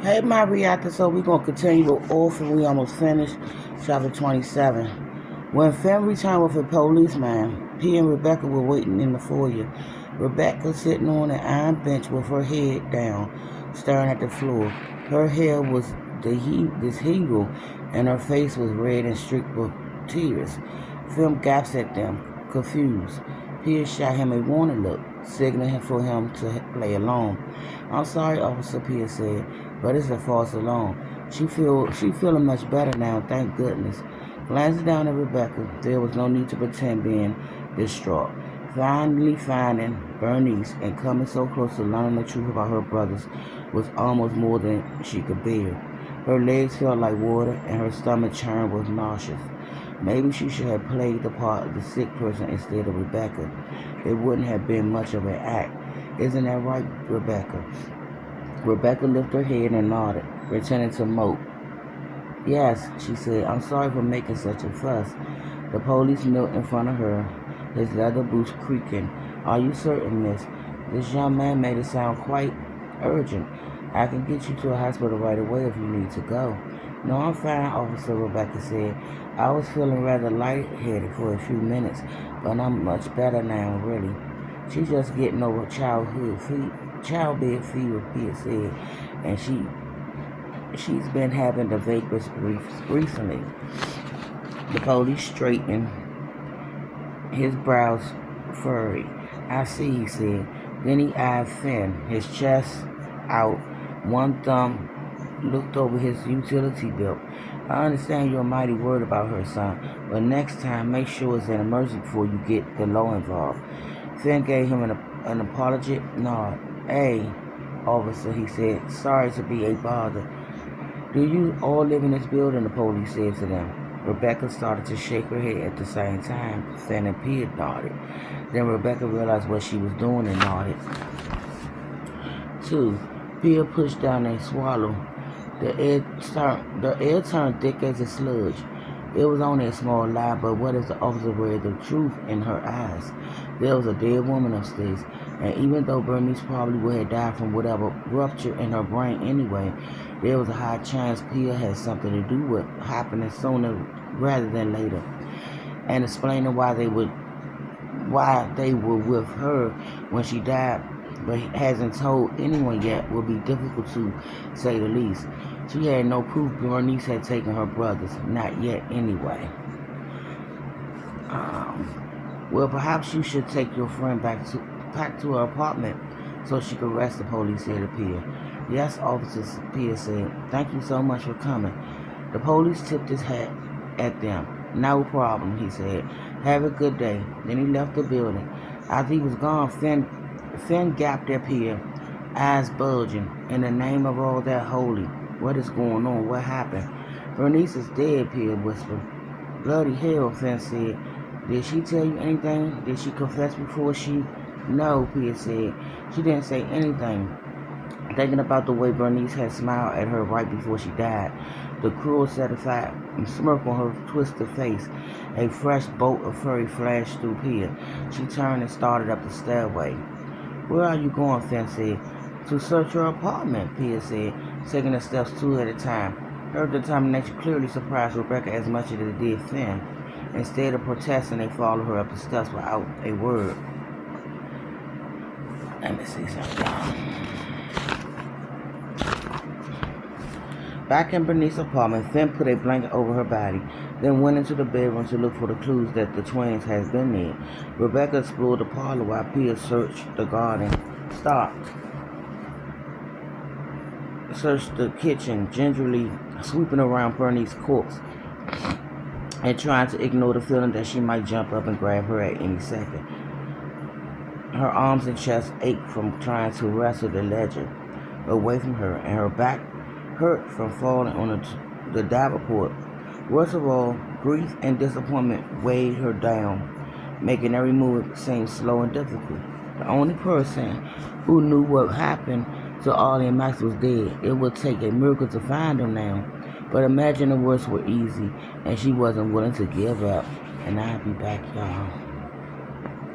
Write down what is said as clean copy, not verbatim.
Hey, my reactor. So we're gonna continue with Orphan. We almost finished chapter 27. When Finn returned with a policeman, P and Rebecca were waiting in the foyer. Rebecca sitting on an iron bench with her head down, staring at the floor. Her hair was disheveled, and her face was red and streaked with tears. Finn gasped at them, confused. Pierce shot him a warning look, signaling for him to play along. "I'm sorry, Officer," Pierce said, "but it's a false alarm." She feeling much better now, thank goodness. Glancing down at Rebecca, there was no need to pretend being distraught. Finally finding Bernice and coming so close to learning the truth about her brothers was almost more than she could bear. Her legs felt like water and her stomach churned with nausea. Maybe she should have played the part of the sick person instead of Rebecca. It wouldn't have been much of an act. "Isn't that right, Rebecca?" Rebecca lifted her head and nodded, pretending to mope. "Yes," she said. "I'm sorry for making such a fuss." The police knelt in front of her, his leather boots creaking. "Are you certain, miss? This young man made it sound quite urgent. I can get you to a hospital right away if you need to go." "No, I'm fine, officer," Rebecca said. "I was feeling rather lightheaded for a few minutes, but I'm much better now, really." "She's just getting over childbed fever," Pia said, "and she's been having the vapors recently." The police straightened, his brows furrowed. "I see," he said. Then he eyed Finn, his chest out, one thumb looked over his utility belt. "I understand you're mighty worried about her, son, but next time make sure it's an emergency before you get the law involved." Finn gave him an apologetic nod. "Hey, officer," he said, "sorry to be a bother." "Do you all live in this building?" the police said to them. Rebecca started to shake her head at the same time. Finn and Pia nodded. Then Rebecca realized what she was doing and nodded too. Pia pushed down a swallow. The air turned thick as a sludge. It was only a small lie, but what if the officer read the truth in her eyes? There was a dead woman upstairs, and even though Bernice probably would have died from whatever rupture in her brain anyway, there was a high chance Pia had something to do with happening sooner rather than later. And explaining why they were with her when she died, but hasn't told anyone yet, would be difficult to say the least. She had no proof Bernice had taken her brothers, not yet anyway. Well, perhaps you should take your friend back to her apartment so she could rest, the police said to Pia. "Yes, officer," Pia said. "Thank you so much for coming." The police tipped his hat at them. "No problem," he said. "Have a good day." Then he left the building. After he was gone, Finn gaped at Pia, eyes bulging. "In the name of all that holy, what is going on? What happened?" "Bernice is dead," Pia whispered. "Bloody hell," Finn said. "Did she tell you anything? Did she confess before she—" "No," Pia said. "She didn't say anything." Thinking about the way Bernice had smiled at her right before she died, the cruel, satisfied smirk on her twisted face, a fresh bolt of fury flashed through Pia. She turned and started up the stairway. "Where are you going?" Finn said. "To search her apartment," Pia said, taking the steps two at a time. Her determination clearly surprised Rebecca as much as it did Finn. Instead of protesting, they followed her up the steps without a word. Let me see something. Back in Bernice's apartment, Finn put a blanket over her body, then went into the bedroom to look for the clues that the twins had been there. Rebecca explored the parlor while Pia searched the garden. Searched the kitchen, gingerly sweeping around Bernice's corpse and trying to ignore the feeling that she might jump up and grab her at any second. Her arms and chest ached from trying to wrestle the ledger away from her, and her back hurt from falling on the davenport. Worst of all, grief and disappointment weighed her down, making every move seem slow and difficult. The only person who knew what happened to Ollie and Max was dead. It would take a miracle to find them now. But imagine the worst were easy, and she wasn't willing to give up. And I'll be back, y'all.